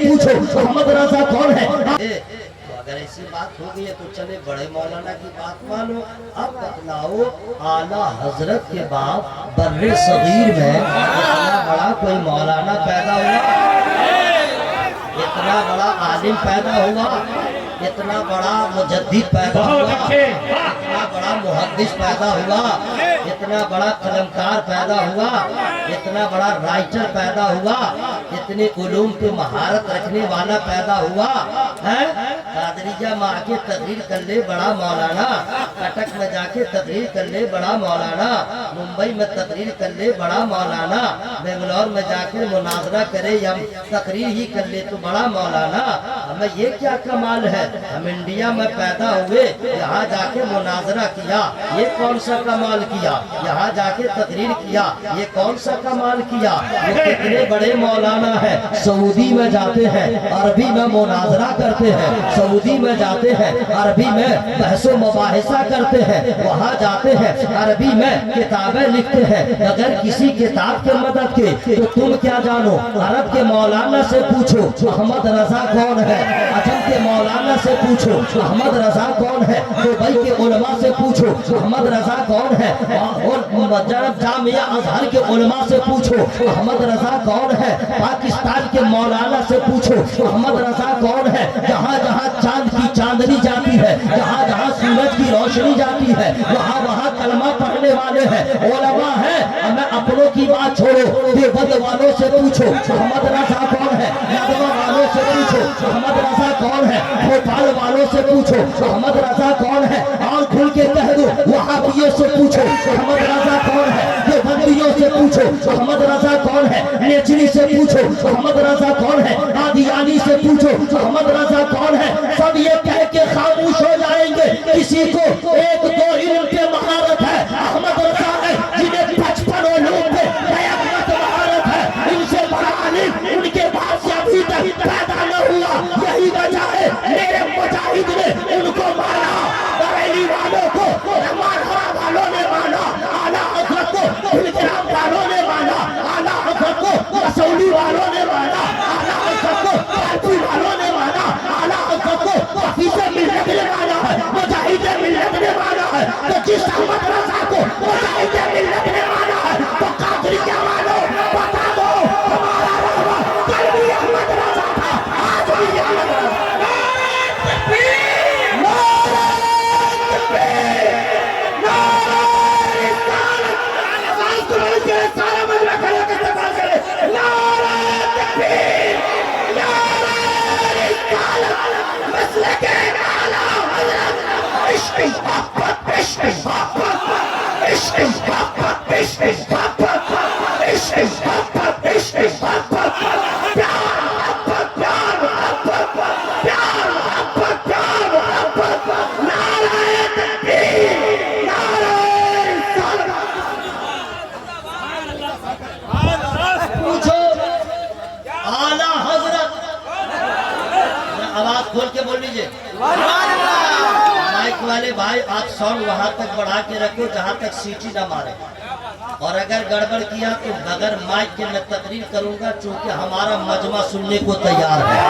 पूछो मोहम्मद रजा कौन है। अगर ऐसी बात हो गई है तो चले बड़े मौलाना की बात मानो। अब बतलाओ आला हजरत के बाद बर्रे सगीर में इतना बड़ा कोई मौलाना पैदा हुआ, इतना बड़ा आलिम पैदा हुआ, इतना बड़ा मुजद्दिद पैदा हुआ, इतना बड़ा मुहद्दिस पैदा हुआ, इतना बड़ा कलमकार पैदा हुआ, इतना बड़ा राइटर पैदा हुआ, इतने उलूम पे महारत रखने वाला पैदा हुआ है। कादरिया में आके तकरीर कर ले बड़ा मौलाना, कटक में जाके तकरीर कर ले बड़ा मौलाना, मुंबई में तकरीर कर ले बड़ा मौलाना, बेंगलोर में जाके मुनाजरा करे या तकरीर ही कर ले तो बड़ा मौलाना। हमें ये क्या कमाल है, हम इंडिया में पैदा हुए, यहाँ जाके मुनाजरा किया, ये कौन सा कमाल किया, यहाँ जाके तकरीर किया, ये कौन सा कमाल किया। ये कितने बड़े मौलाना है, सऊदी में जाते हैं अरबी में मुनाजरा करते हैं, सऊदी में जाते हैं अरबी में बहसो मुबाहिसा करते हैं, वहाँ जाते हैं अरबी में किताबें लिखते हैं। अगर किसी किताब के मदद के तो तुम क्या जानो, अरब के मौलाना से पूछो मोहम्मद रजा कौन है, अजम के मौलाना से पूछो मोहम्मद रजा कौन है, दुबई के उलमा से पूछो मोहम्मद रजा कौन है, और जामिया अजहर के उलमा से पूछो मोहम्मद रजा कौन है, पाकिस्तान के मौलाना से पूछो मोहम्मद रजा कौन है। जहाँ जहाँ चांद की चांदनी जाती है, जहाँ जहाँ सूरज की रोशनी जाती है, वहाँ वहाँ कलमा पढ़ने वाले हैं, उलमा है। हमें अपनों की बात छोड़ो, देवबंद वालों से पूछो मोहम्मद रजा कौन है, यादवा वालों से पूछो मोहम्मद रजा कौन है, भोपाल वालों से पूछो मोहम्मद रजा कौन है, और खुल के कह दो वहाबियों से पूछो मोहम्मद रजा कौन है, देवबंदियों से पूछो मोहम्मद रजा कौन है, नेचरी से पूछो मोहम्मद रजा कौन है, कादियानी से पूछो मोहम्मद रजा कौन है। सब ये कह के खामोश हो जाएंगे, किसी को एक दो इल्म पे महारत है, अहमद रजा है जिन्हें 55 उलूम पे कयामत महारत है, इनसे बड़ा आलिम उनके बाद से अभी तक पैदा न हुआ। यही वजह है मेरे मुजाहिद ने उनको माना, बरेली वालों को रमाना वालों ने माना, आला हज़रत को इल्तिराम वालों ने माना, आला हज़रत को रसौली वालों ने माना, आला हज़रत को पार्टी वालों ने माना, आला हज़रत को हफीज़े मिल्लत ने माना है, मुजाहिदे मिल्लत ने माना है। तो जिस अहमद रजा को मुजाहिदे मिल्लत ने माना है, तो कादरिया वालों बता दो हमारा रहमान कल भी अहमद रजा था, आज भी अहमद रजा। आवाज खोल के बोल लीजिए। माइक वाले भाई आप साउंड वहां तक बढ़ा के रखो जहां तक सीटी ना मारे, और अगर गड़बड़ किया तो बगैर माइक के मैं तकरीर करूंगा, चूंकि हमारा मजमा सुनने को तैयार है।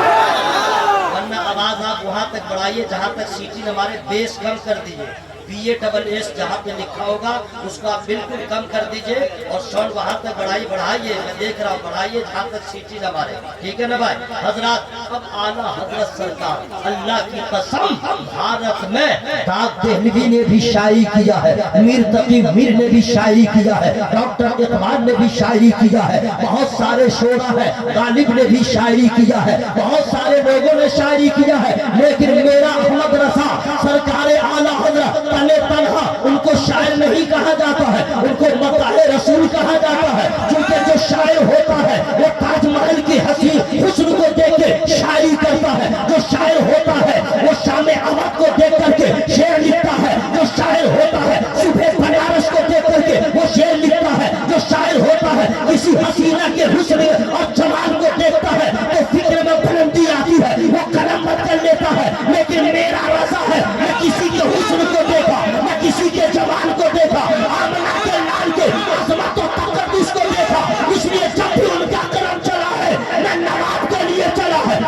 वरना आवाज आप वहां तक बढ़ाइए जहां तक सीटी न मारे, बेस कम कर दीजिए, BASS जहाँ पे लिखा होगा उसको आप बिल्कुल कम कर दीजिए, और साउंड वहां तक बढ़ाइए, मैं देख रहा हूँ, बढ़ाइए जहाँ तक सीटी न मारे, ठीक है ना भाई। हजरत अब आला हजरत सरकार अल्लाह की कसम भारत में दाद देहलवी ने भी शायरी किया है, मीर तकी मीर ने भी शायरी किया है, डॉक्टर इकबाल ने भी शायरी किया है, बहुत सारे शोरा है, गालिब ने भी शायरी किया है, बहुत सारे लोगों ने शायरी किया है। लेकिन मेरा अहमद रजा सरकार आला हजरत तने तनहा उनको शायर नहीं कहा जाता है, उनको मताहे रसूल कहा जाता है। क्योंकि जो शायर होता है वो ताजमहल की हसीन हुस्न को देख के शायरी करता है, जो शायर होता है वो शामे अवध को देख करके शेर लिखता है, जो शायर होता है सुबह बनारस को देख करके वो शेर लिखता है, जो शायर होता है किसी हसीना के हुस्न और जमाल को देखता है तो फिक्र में बुलंदी आती है, वो कलम बदल लेता है। लेकिन मेरा रजा है मैं किसी के हुस्न को देखा, मैं किसी के जवान को देखा, आमना के लाल के अजमत और तकद्दुस को देखा, इसलिए जब भी उनका कलम चला है मैं नवाब के लिए चला है,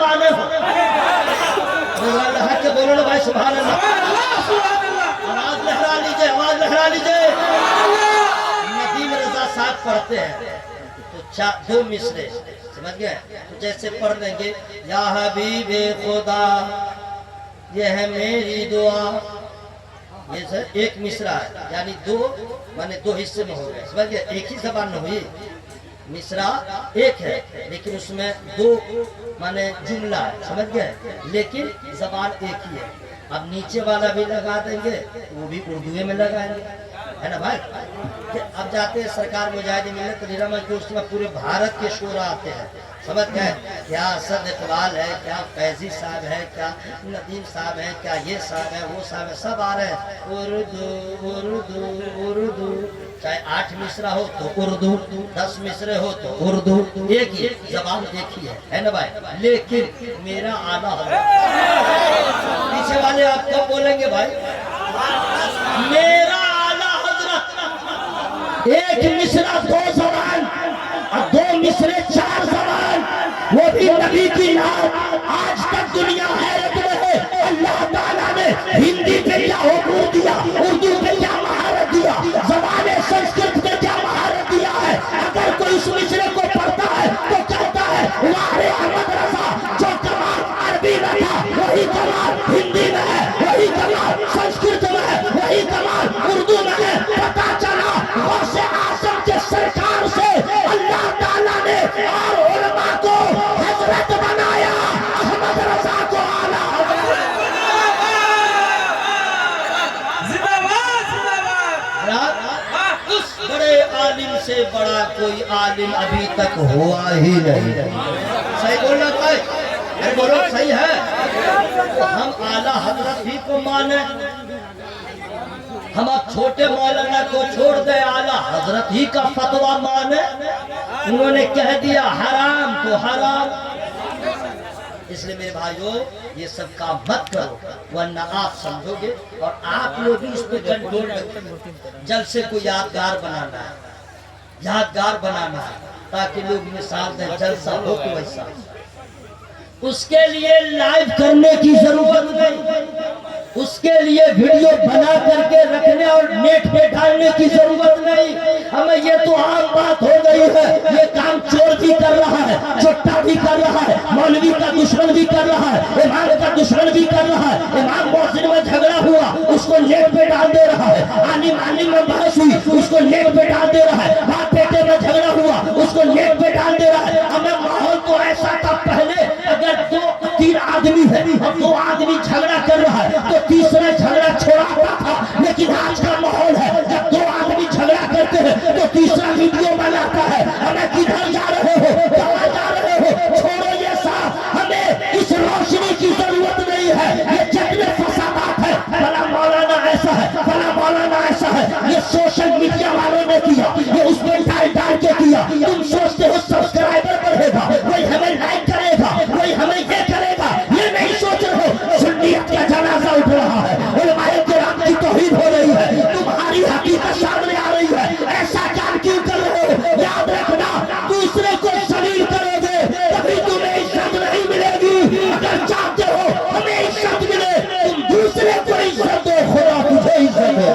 जमाने हो। के बोलो ना भाई सुभान अल्लाह। आवाज लहरा लीजिए, आवाज लहरा लीजिए। नदीम रजा साहब पढ़ते हैं तो दो मिसरे, समझ गए? तो जैसे पढ़ देंगे या हबीबे खुदा ये है मेरी दुआ, ये सर एक मिसरा है, यानी दो माने दो हिस्से में हो गए, समझ गए? एक ही जबान में हुई, मिसरा एक है लेकिन उसमें दो माने जुमला है, समझ गए? लेकिन जबान एक ही है। अब नीचे वाला भी लगा देंगे, वो भी उर्दू में लगाएंगे, है ना भाई? अब जाते हैं सरकार मुजाहिदीन मिल्लत रहमत के, उसमें पूरे भारत के शोरा आते हैं, समझ गए? क्या असद इकबाल है, क्या फैजी साहब है, क्या नदीम साहब है, क्या ये साहब है, वो साहब है, सब आ रहे हैं उर्दू उर्दू उर्दू। चाहे 8 मिसरा हो तो उर्दू, 10 मिसरे हो तो उर्दू, एक ही जबान देखी है ना भाई? लेकिन मेरा आला हजरत, पीछे वाले आप कब बोलेंगे भाई? मेरा आला हजरत एक मिसरा 2 जबान और 2 मिसरे 4 जबान, वो भी नबी की नाम। आज तक दुनिया हैरत में है, अल्लाह ताला ने हिंदी पे क्या हुकूम दिया, उर्दू पे क्या महारत दिया, जबाने संस्कृत पे क्या महारत दिया है। अगर कोई उस मिसरे को पढ़ता है तो कहता है वारे अहमद रजा, जो कमाल अरबी में था वही कमाल हिंदी में है, वही कमाल संस्कृत में है, वही कमाल उर्दू में है। पता चला गौसे आजम के सरकार से अल्लाह ताला ने और उलमा को हजरत बनाया, अहमद रजा को आला। उस बड़े आलिम से बड़ा कोई आलिम अभी तक हुआ ही नहीं। सही बोलना भाई, बोलो सही है? तो हम आला हजरत ही को माने, हम अब छोटे मौलाना को छोड़ दे, आला हजरत ही का फतवा माने। उन्होंने कह दिया हराम तो हराम। इसलिए मेरे भाइयों ये सब काम मत करो, वरना आप समझोगे और आप लोग भी इस पे कंट्रोल रखेंगे। जल्द से कोई यादगार बनाना है, यादगार बनाना है, ताकि लोग मिसाल दें जलसा हो तो वैसा। उसके लिए लाइव करने की जरूरत नहीं, उसके लिए वीडियो बना करके रखने और नेट पे डालने की जरूरत नहीं। हमें ये तो आम बात हो गई है, ये काम चोर भी कर रहा है, चोट्टा भी कर रहा है, मौलवी का दुश्मन भी कर रहा है, इमाम का दुश्मन भी कर रहा है। इमाम मौसिन में झगड़ा हुआ, उसको नेट पे डाल दे रहा है। आलिम आलिम में बहस हुई, उसको नेट पे डाल दे रहा है। बाप बेटे में झगड़ा हुआ, उसको नेट पे डाल दे रहा है। हमें माहौल तो ऐसा था, पहले अगर 2-3 आदमी है और 2 आदमी झगड़ा कर रहा है तो तीसरा झगड़ा छोड़ाता था। लेकिन आज का माहौल है, जब 2 आदमी झगड़ा करते हैं तो तीसरा वीडियो बनाता है। हमें किधर जा रहे हो, कहाँ जा रहे हो, छोड़ो ये साथ। हमें इस रोशनी की जरूरत नहीं है। ये जितने फसादात है, फला मौलाना ऐसा है, फला मौलाना ऐसा है, ये सोशल मीडिया वालों ने किया, ये उसमें डाल के किया। तुम सोचते हो सब्सक्राइबर बढ़ेगा, कोई हमें लाइक करेगा, कोई हमें ये करेगा, ये नहीं सोच रहे हो। सुन्नियत का जनाजा उठ रहा है, उलमाए किराम की तौहीन हो रही है, तुम्हारी हकीकत सामने आ रही है। ऐसा काम क्यों कर रहे हो? याद रखना, दूसरे को शलील करोगे तभी तुम्हें इज्जत नहीं मिलेगी। अगर चाहते हो हमें इज्जत मिले, तुम दूसरे को इज्जत दो, खुदा तुझे इज्जत दे।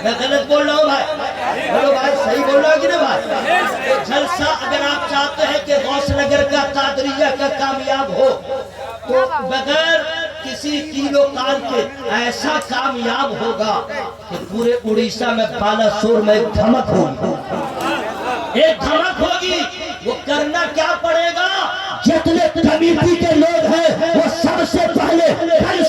मैं गलत बोल रहा हूँ भाई? बोलो भाई, सही बोल रहा हूँ कि नहीं भाई? तो जलसा अगर आप चाहते हैं कि गौसनगर का कादरिया का कामयाब हो, तो बगैर किसी कीलो काल के ऐसा कामयाब होगा कि पूरे उड़ीसा में बालासोर में एक धमक होगी, एक धमक होगी। वो करना क्या पड़ेगा? जितने कमेटी के लोग हैं वो सबसे पहले कल